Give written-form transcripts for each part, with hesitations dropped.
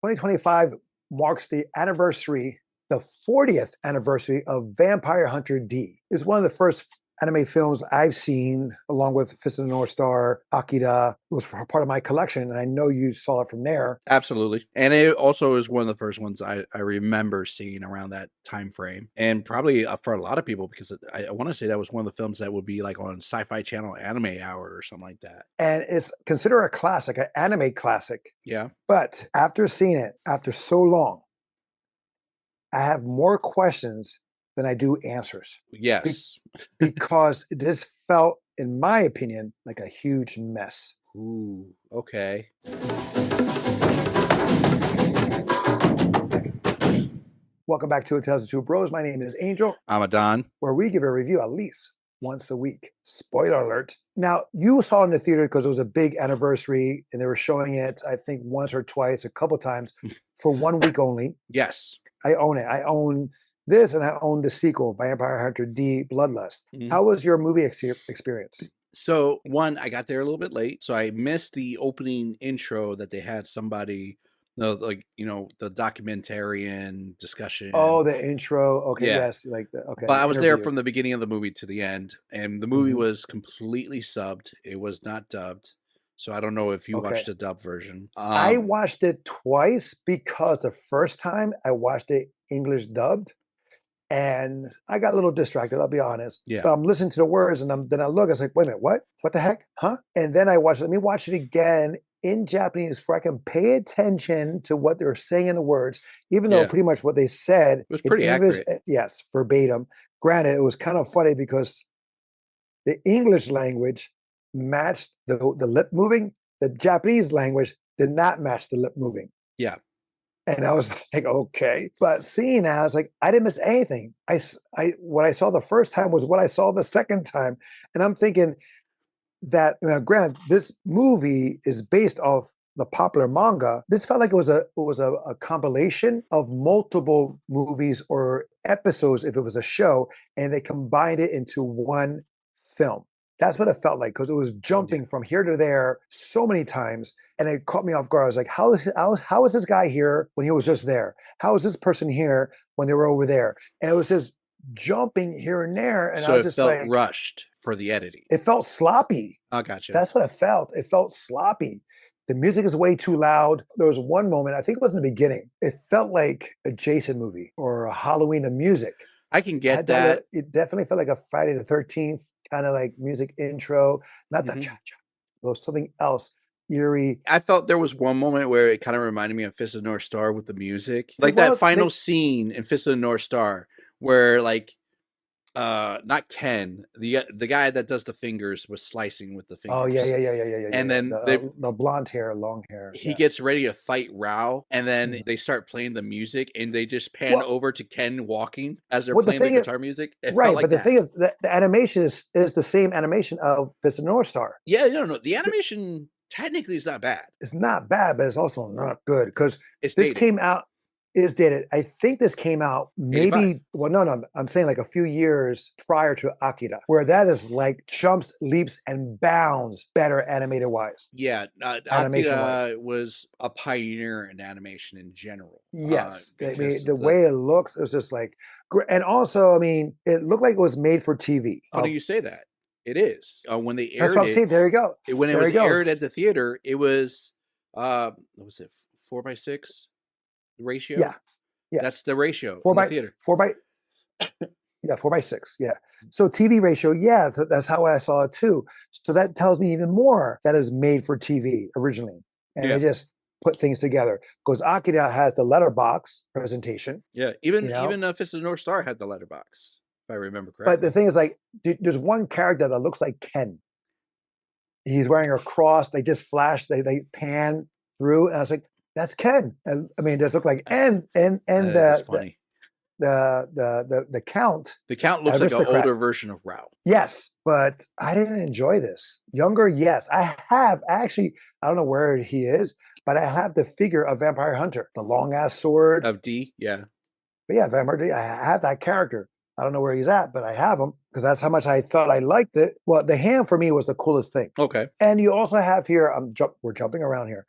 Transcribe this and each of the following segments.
2025 marks the 40th anniversary of Vampire Hunter D. It's one of the first anime films I've seen, along with Fist of the North Star, Akira. It was part of my collection, and I know you saw it from there. Absolutely. And it also is one of the first ones I remember seeing around that time frame. And probably for a lot of people, because I want to say that was one of the films that would be like on Sci-Fi Channel Anime Hour or something like that. And it's considered a classic, an anime classic. Yeah. But after seeing it, after so long, I have more questions than I do answers. Yes. Because this felt, in my opinion, like a huge mess. Ooh, okay. Welcome back to Tales of Two Bros. My name is Angel, I'm Adon. where we give a review at least once a week. Spoiler alert. Now, you saw it in the theater because it was a big anniversary and they were showing it, I think, once or twice, a couple times for 1 week only. Yes. I own it. I own this and I own the sequel, Vampire Hunter D Bloodlust. Mhm. How was your movie experience? So, one, I got there a little bit late, so I missed the opening intro that they had somebody, the documentarian discussion. Oh, the intro. Okay, Yeah. yes, okay. But I was there interview. from the beginning of the movie to the end, and the movie Mhm. was completely subbed. It was not dubbed. So I don't know if you Okay. watched the dub version. I watched it twice because the first time I watched it English dubbed, and I got a little distracted, I'll be honest. Yeah. But I'm listening to the words, and then I look, I was like, wait a minute, what? What the heck? Huh? And then let me watch it again in Japanese so I can pay attention to what they're saying in the words, even though Yeah. pretty much what they said It was in pretty English, accurate. yes, verbatim. Granted, it was kind of funny because the English language matched the lip moving. The Japanese language did not match the lip moving. Yeah. And I was like, okay. But seeing that, I was like, I didn't miss anything. What I saw the first time was what I saw the second time. And I'm thinking that, granted, this movie is based off the popular manga. This felt like it was a compilation of multiple movies or episodes if it was a show, and they combined it into one film. That's what it felt like, because it was jumping from here to there so many times, and it caught me off guard. I was like, how is this guy here when he was just there? How is this person here when they were over there? And it was just jumping here and there, and So I was it just felt like, rushed for the editing. it felt sloppy. Oh, gotcha. That's what it felt. It felt sloppy. The music is way too loud. There was one moment, I think it was in the beginning, it felt like a Jason movie or a Halloween of music. I can get that. It definitely felt like a Friday the 13th kind of like music intro, not the Mhm. cha-cha. It was something else, eerie. I felt there was one moment where it kind of reminded me of Fist of the North Star with the music. Like that final scene in Fist of the North Star where not Ken, the guy that does the fingers was slicing with the fingers. Oh yeah. And then the blonde hair, long hair. He gets ready to fight Rao, and then they start playing the music, and they just pan over to Ken walking as they're playing the guitar music. It right, felt like but the thing is, the animation is the same animation of Fist of the North Star. Yeah, no, the animation technically is not bad. It's not bad, but it's also not good because this came out. Is dated. I think this came out maybe. 85. Well, no. I'm saying like a few years prior to Akira, where that is like jumps, leaps, and bounds better animated wise. Yeah, Akira was a pioneer in animation in general. Yes, I mean the way it looks is just like, and also, I mean, it looked like it was made for TV. Funny you say that. It is. When they aired that's what I'm saying. There you go. When it was aired at the theater, it was what was it, 4:6 ratio? Yeah. That's the ratio 4 by theater. 4:6. Yeah. So TV ratio, yeah, that's how I saw it too. So that tells me even more that is made for TV originally, and they just put things together. Because Akira has the letterbox presentation. Yeah, even Fist of the North Star had the letterbox, if I remember correctly. But the thing is, like, there's one character that looks like Ken. He's wearing a cross. They just flash. They pan through, and I was like, that's Ken. And, I mean, it does look like the Count. The Count looks like an older version of Rao. Yes, but I didn't enjoy this. Younger, yes. I don't know where he is, but I have the figure of Vampire Hunter, the long ass sword of D. Yeah, but yeah, Vampire D. I have that character. I don't know where he's at, but I have him because that's how much I thought I liked it. Well, the hand for me was the coolest thing. Okay, and you also have here. We're jumping around here.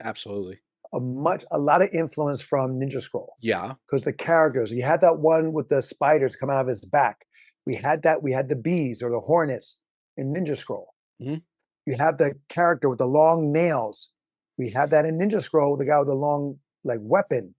Absolutely. a lot of influence from Ninja Scroll. Yeah. Because the characters, you had that one with the spiders come out of his back. We had the bees or the hornets in Ninja Scroll. Mhm. You have the character with the long nails. We had that in Ninja Scroll, the guy with the long like weapon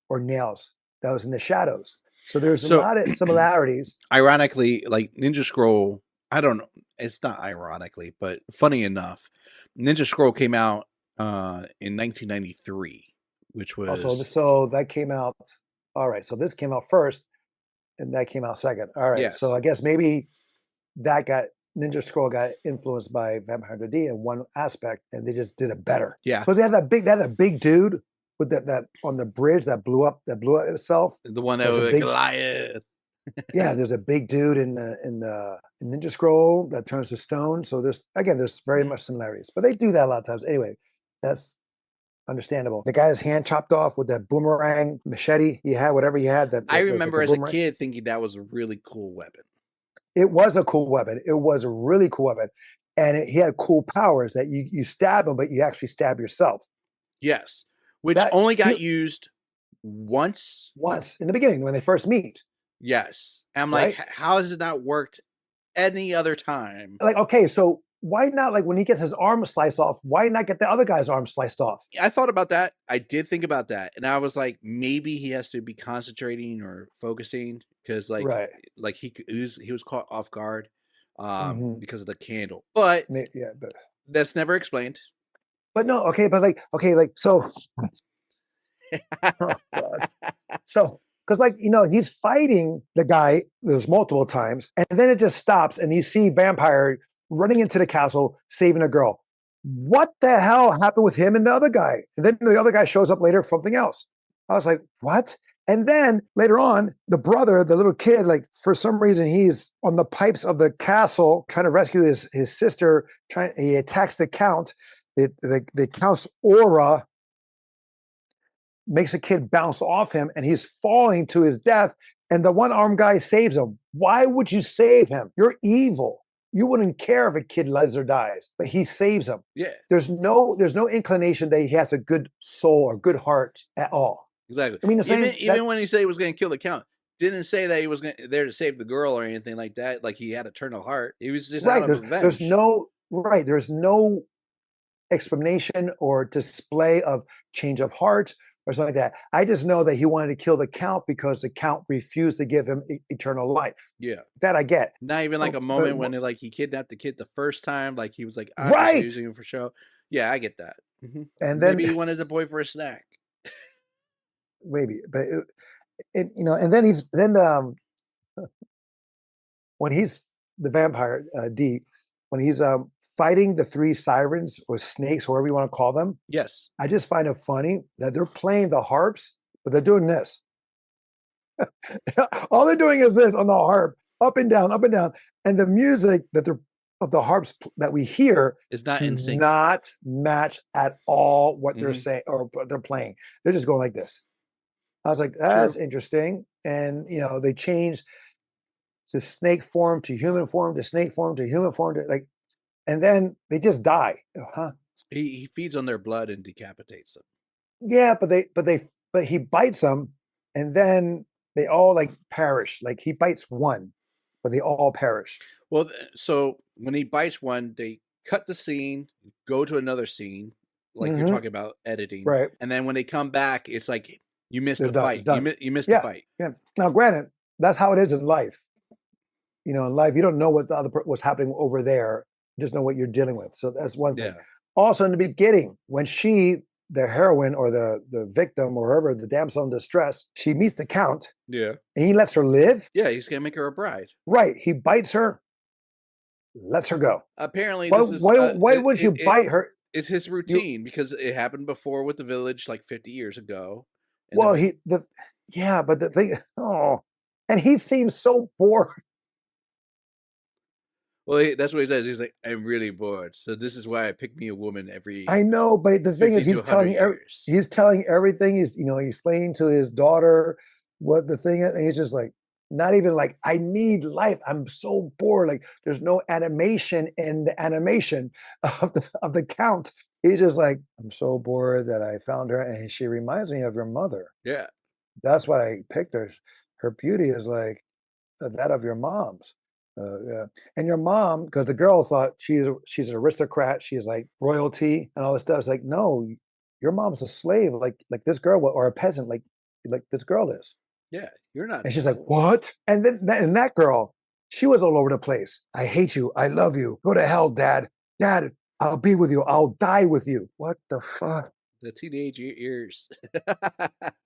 or nails that was in the shadows. So there's a lot of similarities. Ironically, like Ninja Scroll, I don't know. It's not ironically, but funny enough, Ninja Scroll came out in 1993, which was so that came out. All right, so this came out first, and that came out second. All right, Yes. so I guess maybe that got Ninja Scroll got influenced by Vampire Hunter D in one aspect, and they just did it better. Yeah, because they had that big dude with that on the bridge that blew up itself. The one that was Goliath. Yeah, there's a big dude in Ninja Scroll that turns to stone. So there's very much similarities, but they do that a lot of times. Anyway, that's understandable. The guy his hand chopped off with that boomerang machete he had, whatever he had. I remember as a kid thinking that was a really cool weapon. It was a cool weapon. It was a really cool weapon, and he had cool powers that you stab him, but you actually stab yourself. Yes, which only got used once. Once in the beginning when they first meet. Yes, I'm like, how has it not worked any other time? Like, okay, so why not, like, when he gets his arm sliced off, why not get the other guy's arm sliced off? I thought about that. I did think about that, and I was like, maybe he has to be concentrating or focusing because, like he was caught off guard because of the candle. But but that's never explained. But no, okay, but so. Oh, God. So. Because, like, he's fighting the guy, there's multiple times, and then it just stops, and you see Vampire running into the castle, saving a girl. What the hell happened with him and the other guy? And then the other guy shows up later for something else. I was like, what? And then later on, the brother, the little kid, like, for some reason, he's on the pipes of the castle trying to rescue his sister. He attacks the count. The count's aura makes a kid bounce off him, and he's falling to his death, and the one-armed guy saves him. Why would you save him? You're evil. You wouldn't care if a kid lives or dies, but he saves him. Yeah. There's no inclination that he has a good soul or good heart at all. Exactly. I mean, even when he said he was going to kill the count, didn't say that he was there to save the girl or anything like that. Like, he had eternal heart. He was just out of revenge. There's no explanation or display of change of heart or something like that. I just know that he wanted to kill the count because the count refused to give him eternal life. Yeah, that I get. Not even like a moment when he kidnapped the kid the first time. Like, he was like, I'm just using him for show. Yeah, I get that. Mm-hmm. And then maybe he wanted the boy for a snack. Maybe, but and then when he's the vampire D, when he's fighting the three sirens or snakes, whatever you want to call them. Yes. I just find it funny that they're playing the harps, but they're doing this. All they're doing is this on the harp, up and down, up and down. And the music of the harps that we hear is not in sync. Not match at all what they're saying or what they're playing. They're just going like this. I was like, that's interesting. And they changed to snake form to human form to snake form to human form to like. And then they just die. Huh? He feeds on their blood and decapitates them. Yeah, but he bites them, and then they all like perish. Like, he bites one, but they all perish. Well, so when he bites one, they cut the scene, go to another scene, like you're talking about editing, right? And then when they come back, it's like you missed the fight. You missed the fight. Yeah. Now, granted, that's how it is in life. In life, you don't know what's happening over there. Just know what you're dealing with. So that's one thing. Yeah. Also, in the beginning, when she, the heroine or the victim or whoever, the damsel in distress, she meets the count. Yeah. And he lets her live. Yeah, he's going to make her a bride. Right. He bites her, lets her go. Apparently, why would you bite her? It's his routine because it happened before with the village like 50 years ago. But the thing, and he seems so bored. Well, that's what he says. He's like, I'm really bored. So this is why I pick me a woman every. I know, but the thing is, he's telling everything. He's explaining to his daughter what the thing is, and he's just like, Not even like, I need life. I'm so bored. Like there's no animation in the animation of the count. He's just like, I'm so bored that I found her and she reminds me of your mother. Yeah. That's why I picked her. Her beauty is like that of your mom's. Yeah. And your mom, because the girl thought she's an aristocrat, she's like royalty and all this stuff. It's like, no, your mom's a slave, like this girl or a peasant, like this girl is. Yeah, you're not. And she's like, what? And then that girl, she was all over the place. I hate you. I love you. Go to hell, Dad. Dad, I'll be with you. I'll die with you. What the fuck? The teenage ears.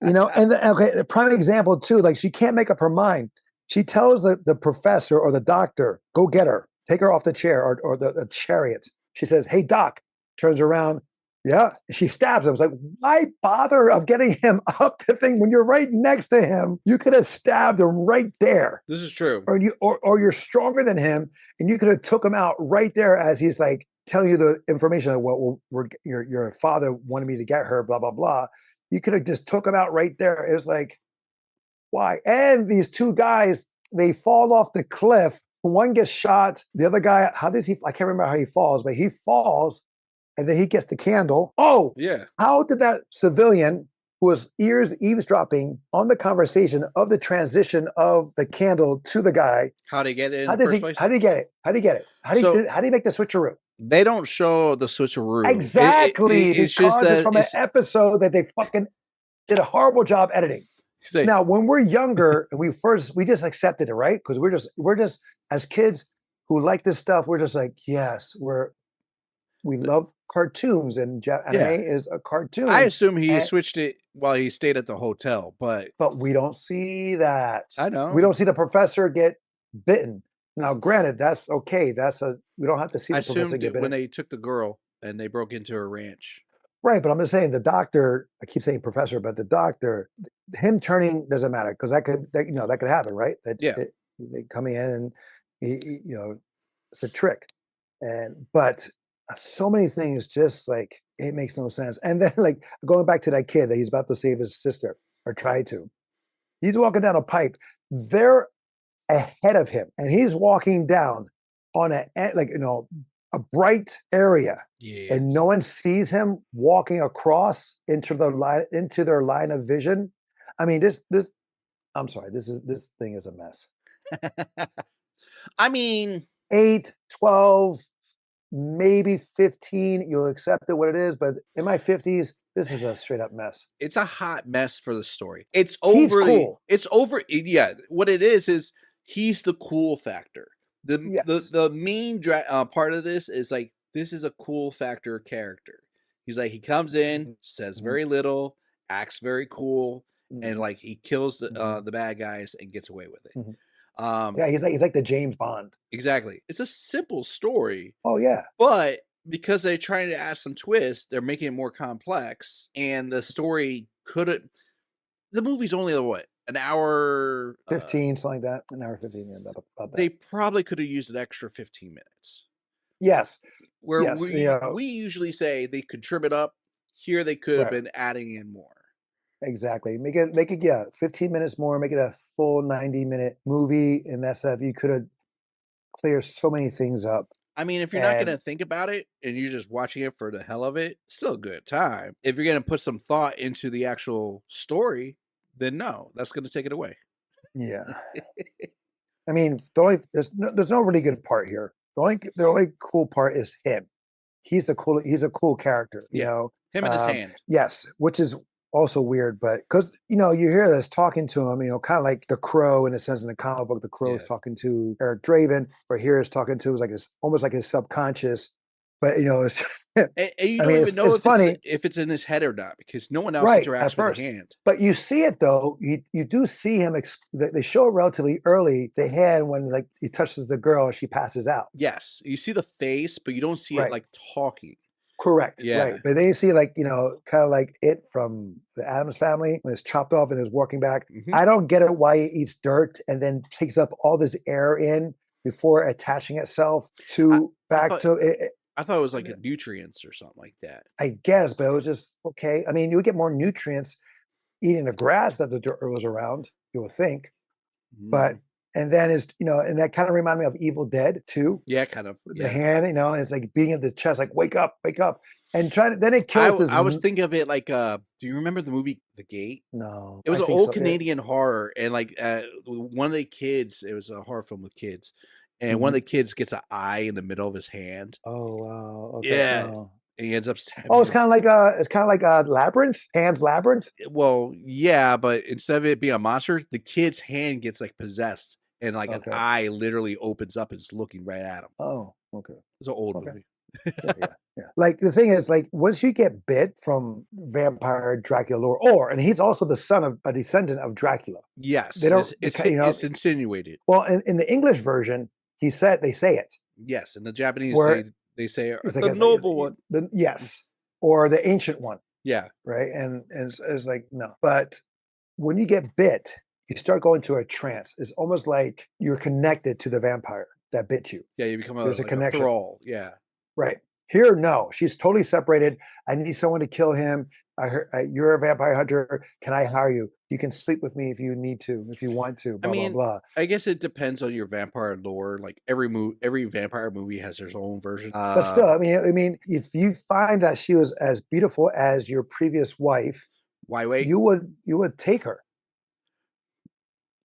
And okay, a prime example too, like she can't make up her mind. She tells the professor or the doctor, go get her, take her off the chair or the chariot. She says, hey, doc, turns around. Yeah. She stabs him. It's like, why bother of getting him up to thing when you're right next to him? You could have stabbed him right there. This is true. Or you're stronger than him and you could have took him out right there as he's like telling you the information of your father wanted me to get her, blah, blah, blah. You could have just took him out right there. It was like, why? And these two guys, they fall off the cliff. One gets shot. The other guy, how does he? I can't remember how he falls, but he falls and then he gets the candle. Oh, yeah. How did that civilian who was eavesdropping on the conversation of the transition of the candle to the guy? How did he get it in how the does first he, place? How did he get it? How did he get it? How did he make the switcheroo? They don't show the switcheroo. Exactly. It's just that it's from an episode that they fucking did a horrible job editing. Now, when we're younger and we just accepted it, right? Because we're just as kids who like this stuff, we're just like, yes, we love cartoons and anime is a cartoon. I assume he switched it while he stayed at the hotel, but we don't see that. I know. We don't see the professor get bitten. Now, granted, that's okay. We don't have to see the professor get bitten. When they took the girl and they broke into her ranch. Right, but I'm just saying the doctor, I keep saying professor, but the doctor, him turning doesn't matter because that could happen, right? They coming in and it's a trick. But so many things just like it makes no sense. And then like going back to that kid that he's about to save his sister or try to. He's walking down a pipe. They're ahead of him and he's walking down on a bright area, and no one sees him walking across into their line of vision. I mean, this I'm sorry, this thing is a mess. I mean, 8, 12, maybe 15, you'll accept it what it is, but in my 50s, this is a straight up mess. It's a hot mess for the story. It's overly cool. It's over. Yeah, what it is he's the cool factor. The main part of this is like, this is a cool factor character. He's like, he comes in, says very little, acts very cool, and like he kills the bad guys and gets away with it. Yeah, he's like the James Bond. Exactly. It's a simple story. Oh yeah. But because they're trying to add some twists, they're making it more complex, and the story couldn't. The movie's only an hour 15, something like that. An hour 15. Yeah, about that. They probably could have used an extra 15 minutes. Yes. Where we usually say they could trim it up. Here they could have been adding in more. Exactly. Make it 15 minutes more, make it a full 90-minute movie, and that stuff. You could have cleared so many things up. I mean, if you're not going to think about it and you're just watching it for the hell of it, it's still a good time. If you're going to put some thought into the actual story, then no, that's going to take it away. Yeah. I mean, there's no really good part here. The only cool part is him. He's a cool character, you know. Him and his hand. Yes, which is also weird, but because you hear this talking to him, kind of like the Crow in a sense in the comic book, the Crow is talking to Eric Draven, or here is talking to is like almost like his subconscious. But it's and you don't even know if it's in his head or not, because no one else interacts with the hand. But you see it though. You do see him. They show it relatively early. The hand when like he touches the girl and she passes out. Yes, you see the face, but you don't see it like talking. Correct. Yeah. Right. But then you see like, kind of like it from the Addams Family when it's chopped off and is walking back. Mm-hmm. I don't get it why he eats dirt and then takes up all this air in before attaching itself to it. I thought it was like nutrients or something like that. I guess, but it was just okay. I mean, you would get more nutrients eating the grass that the dirt was around, you would think. but and then is and that kind of reminded me of Evil Dead too. Yeah, kind of. The hand, it's like beating at the chest, like wake up, and trying to. Then it kills this. I was thinking of it like, do you remember the movie The Gate? No, it was an old Canadian horror, and like one of the kids, it was a horror film with kids, and one of the kids gets an eye in the middle of his hand. Oh wow! Okay. Yeah. No. And he ends up stabbing. Oh, it's kind of like a Labyrinth, Pan's Labyrinth. Well, yeah, but instead of it being a monster, the kid's hand gets like possessed, and like an eye literally opens up and is looking right at him. Oh, okay. It's an old movie. Yeah. Like the thing is, like once you get bit from vampire Dracula lore, and he's also the son of a descendant of Dracula. Yes, they don't. It's insinuated. Well, in the English version, they say it. Yes, in the Japanese, they say the noble one. Yes, or the ancient one. Yeah. Right, and it's like no, but when you get bit, you start going to a trance. It's almost like you're connected to the vampire that bit you. Yeah, you become a connection. Thrall. Yeah. Right. Here, no, she's totally separated. I need someone to kill him. You're a vampire hunter. Can I hire you? You can sleep with me if you need to, if you want to. Blah, blah, blah. I guess it depends on your vampire lore. Like every vampire movie has their own version. But still, I mean, if you find that she was as beautiful as your previous wife, why wait? You would take her.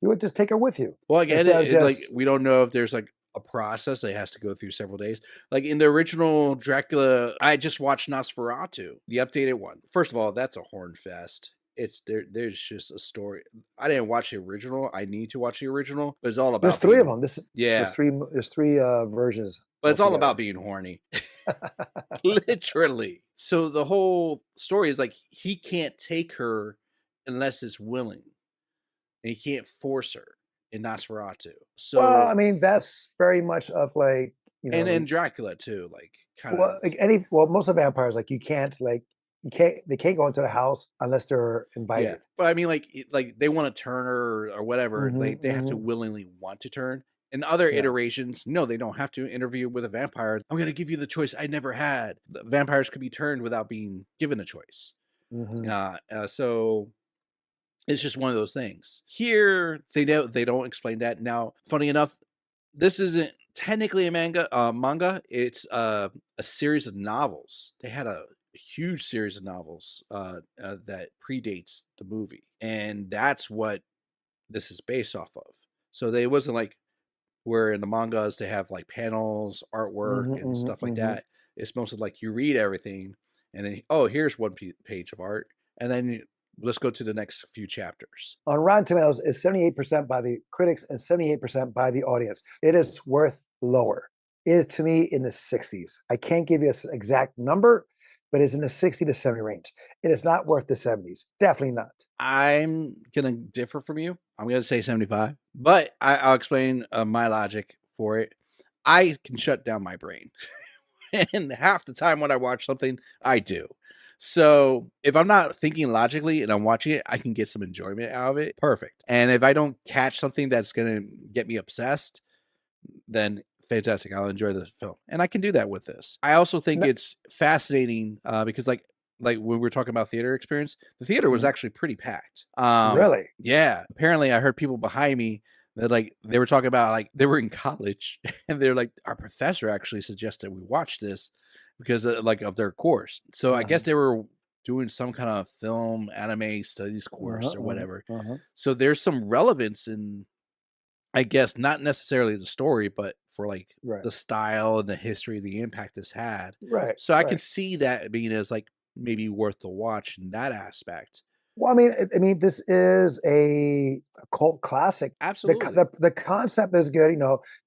You would just take her with you. Well, again, like we don't know if there's like a process that has to go through several days. Like in the original Dracula, I just watched Nosferatu, the updated one. First of all, that's a horn fest. It's there's just a story. I didn't watch the original. I need to watch the original. But it's all about there's three of them. There's three versions. But it's all about being horny. Literally. So the whole story is like he can't take her unless it's willing. And he can't force her in Nosferatu. So well, I mean, that's very much of like and in Dracula too, like kind of like most of vampires, like they can't go into the house unless they're invited. Yeah. But I mean, like they want to turn her or whatever. They have to willingly want to turn. In other iterations, no, they don't have to interview with a vampire. I'm going to give you the choice I never had. The vampires could be turned without being given a choice. So it's just one of those things. Here, they don't explain that. Now, funny enough, this isn't technically a manga. It's a series of novels. They had a huge series of novels that predates the movie, and that's what this is based off of. So they wasn't like where in the mangas they have like panels, artwork, and stuff like that. It's mostly like you read everything, and then here's one page of art, and then let's go to the next few chapters. On Rotten Tomatoes, it's 78% by the critics and 78% by the audience. It is worth lower. It is, to me, in the 60s. I can't give you an exact number, but it's in the 60 to 70 range. It is not worth the 70s. Definitely not. I'm going to differ from you. I'm going to say 75, but I'll explain my logic for it. I can shut down my brain. And half the time when I watch something, I do. So if I'm not thinking logically and I'm watching it, I can get some enjoyment out of it. Perfect. And if I don't catch something that's going to get me obsessed, then fantastic. I'll enjoy the film. And I can do that with this. I also think it's fascinating because like when we're talking about theater experience, the theater was actually pretty packed. Really? Yeah. Apparently I heard people behind me that like they were talking about like they were in college and they're like, our professor actually suggested we watch this because of their course. So I guess they were doing some kind of film anime studies course or whatever. So there's some relevance in, I guess, not necessarily the story, but for like the style and the history, the impact this had. Right. So I can see that being as like maybe worth the watch in that aspect. Well, I mean, this is a cult classic. Absolutely. The concept is good.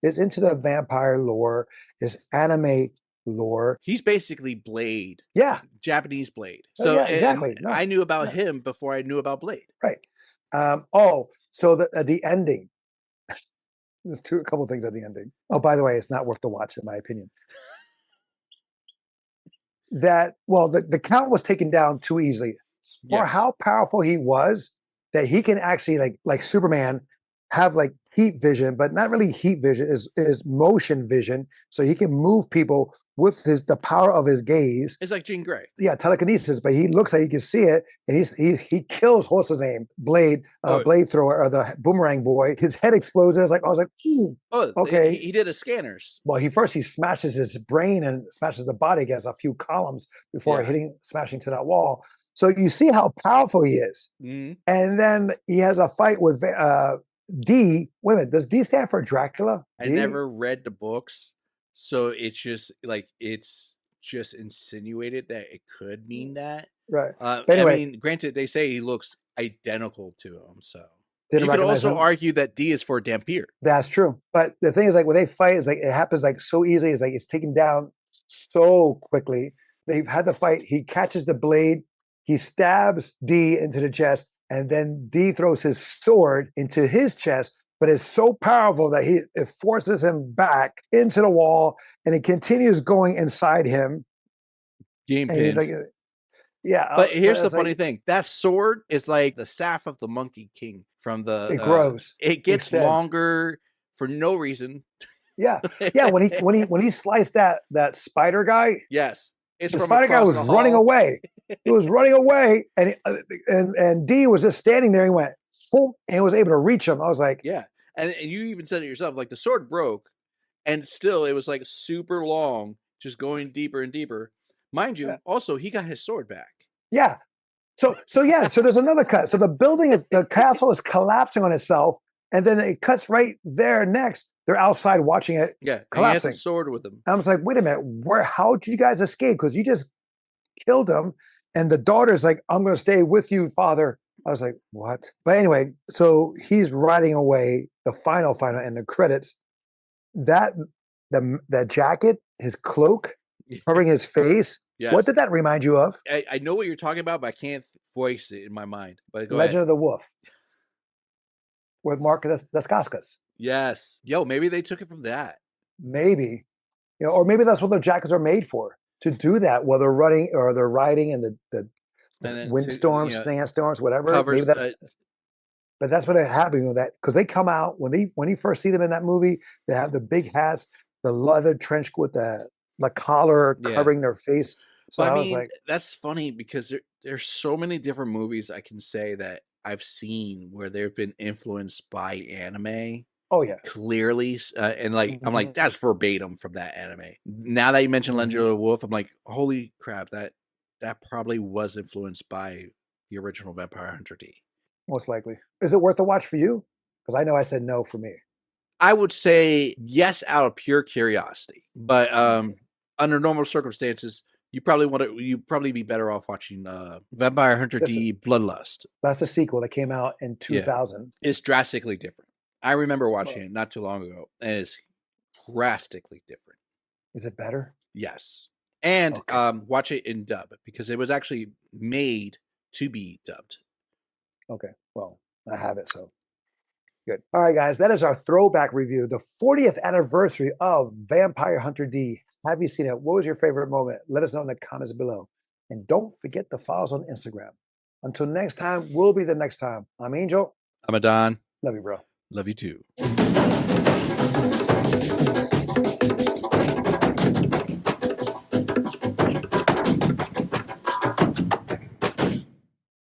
It's into the vampire lore. It's anime lore. He's basically Blade. Yeah. Japanese Blade. So yeah, exactly. No, I knew about him before I knew about Blade. Right. So the ending. There's a couple of things at the ending. Oh, by the way, it's not worth the watch in my opinion. The count was taken down too easily for how powerful he was, that he can actually like Superman have like heat vision, but not really heat vision, is motion vision. So he can move people with the power of his gaze. It's like Jean Grey. Yeah, telekinesis, but he looks like he can see it, and he kills what's his name, Blade Thrower, or the Boomerang Boy. His head explodes. I was like, ooh, okay. He did his scanners. Well, he smashes his brain and smashes the body against a few columns before smashing to that wall. So you see how powerful he is. Mm-hmm. And then he has a fight with D. Wait a minute, does D stand for Dracula? I never read the books, so it's just like it's just insinuated that it could mean that. Right. Anyway, I mean, granted, they say he looks identical to him, so you could also argue that D is for Dampier. That's true. But the thing is, like, when they fight, is like it happens like so easily. It's like it's taken down so quickly. They've had the fight. He catches the blade. He stabs D into the chest, and then D throws his sword into his chest, but it's so powerful that it forces him back into the wall, and it continues going inside him. Game and he's like, yeah. But here's the funny thing. That sword is like the staff of the Monkey King from the... It grows. It gets longer for no reason. Yeah. Yeah, when he sliced that spider guy. Yes. The spider guy was running away. He was running away, and D was just standing there. He went, boom, and he was able to reach him. I was like, yeah. And you even said it yourself, like the sword broke, and still it was like super long, just going deeper and deeper. Mind you, also he got his sword back. Yeah. So there's another cut. So the castle is collapsing on itself, and then it cuts right there next. They're outside watching it. Yeah, collapsing. He has a sword with him. I was like, wait a minute, how did you guys escape? Because you just killed him. And the daughter's like, I'm going to stay with you, father. I was like, what? But anyway, so he's riding away. The final, and the credits. That jacket, his cloak, covering his face. Yes. What did that remind you of? I know what you're talking about, but I can't voice it in my mind. But Legend of the Wolf with Mark Dacascos. Yes. Yo, maybe they took it from that. Maybe. Or maybe that's what their jackets are made for. To do that while they're running or they're riding in the windstorms, sandstorms, whatever. Maybe but that's what happened with that, because they come out when you first see them in that movie, they have the big hats, the leather trench with the collar covering their face. So I was like, that's funny because there's so many different movies I can say that I've seen where they've been influenced by anime. Oh yeah, clearly, and like I'm like, that's verbatim from that anime. Now that you mentioned Legend of the Wolf, I'm like, holy crap, that probably was influenced by the original Vampire Hunter D. Most likely. Is it worth a watch for you? Because I know I said no for me. I would say yes out of pure curiosity, but under normal circumstances, you'd probably be better off watching Vampire Hunter D Bloodlust. That's a sequel that came out in 2000. Yeah. It's drastically different. I remember watching it not too long ago, and it's drastically different. Is it better? Yes. And watch it in dub, because it was actually made to be dubbed. Okay. Well, I have it, so good. All right, guys, that is our throwback review, the 40th anniversary of Vampire Hunter D. Have you seen it? What was your favorite moment? Let us know in the comments below. And don't forget to follow us on Instagram. Until next time, we'll be the next time. I'm Angel. I'm Adon. Love you, bro. Love you too.